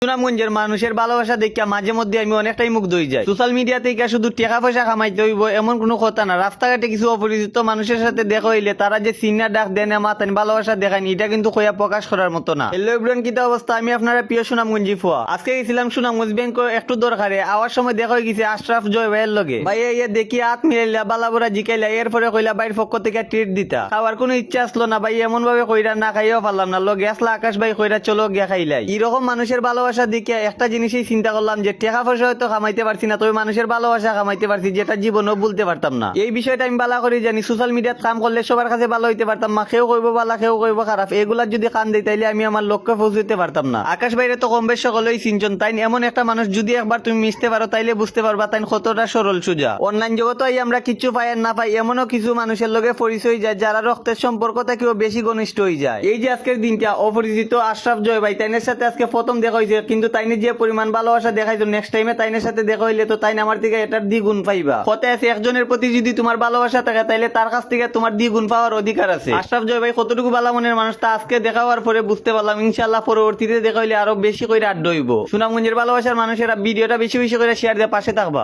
সুনামগঞ্জের মানুষের ভালোবাসা দেখে মাঝে মধ্যে আমি অনেকটাই মুগ্ধ হয়ে যাই। সোশ্যাল মিডিয়া থেকে শুধু টাকা পয়সা কামাইতে হইব এমন কোনো কথা না। রাস্তাঘাটে কিছু অপরিচিত মানুষের সাথে দেখা হইলে তারা যে সিনিয়র ডাক দেন মাতান ভালোবাসা দেখান, এটা কিন্তু কইয়া প্রকাশ করার মতো না। হ্যালো এভরিওয়ান, কিতা অবস্থা? আমি আপনারা প্রিয় সুনামগঞ্জি ফুয়া। আজকে গেছিলাম সুনামগঞ্জ ব্যাংক একটু দরকারে। আওয়ার সময় দেখা হয়ে গেছে আশরাফ জয় ভাইয়ের লগে। ভাই ইয়ে দেখি হাত মিলাইলা বালাবুরা জিকাইলা, এরপরে কইলা বাইর পক্ষ থেকে ট্রিট দিতা। খাওয়ার কোনো ইচ্ছা আসলো না ভাই, এমন ভাবে কইরা না খাইও পারলাম না। লগে আসলা আকাশ ভাই কইরা চলো গিয়া খাইলাই। এরকম মানুষের ভালোবাসা দেখে একটা জিনিসই চিন্তা করলাম যে টাকা পয়সা হয়তো কামাইতে পারছি না, তবে মানুষের ভালোবাসা কামাইতে পারছি, যেটা জীবনেও ভুলতে পারতাম না। এই বিষয়টা আমি ভালো করে জানি। সোশ্যাল মিডিয়াত কাম করলে সবার কাছে ভালো হইতে পারতাম না, কেউ কইব ভালো কেউ কইব খারাপ। এগুলার যদি কান দিই তাইলে আমি আমার লক্ষ্যে পৌঁছতে পারতাম না। আকাশ বাইরে তো কম বেশ সকলেই চিনচন, তাই এমন একটা মানুষ যদি একবার তুমি মিশতে পারো তাইলে বুঝতে পারবা তাই কতটা সরল সোজা। অনলাইন জগতে আমরা কিচ্ছু পাই আর না পাই, এমনও কিছু মানুষের লগে পরিচয় যায় যারা রক্তের সম্পর্ক থেকেও বেশি ঘনিষ্ঠ হয়ে যায়। এই যে আজকের দিনটা অপরিচিত আশরাফ জয় ভাই, তাইনের সাথে আজকে প্রথম দেখা হয়েছে, কিন্তু তাইনে যে পরিমাণ ভালোবাসা দেখাইতো, নেক্সট টাইমে তাইনের সাথে দেখা হইলে তো তাইন আমার থেকে এটার দ্বিগুণ পাইবা। কথায় আছে একজনের প্রতি যদি তোমার ভালোবাসা থাকে তাইলে তার কাছ থেকে তোমার দ্বিগুণ পাওয়ার অধিকার আছে। আশরাফ জয় ভাই কতটুকু ভালো মনের মানুষ তা আজকে দেখা হওয়ার পরে বুঝতে পারলাম। ইনশাআল্লাহ পরবর্তীতে দেখা হইলে আরো বেশি করে আড্ডা হইব। সুনামগঞ্জের ভালোবাসার মানুষেরা ভিডিওটা বেশি বেশি করে শেয়ার দিয়ে পাশে থাকবা।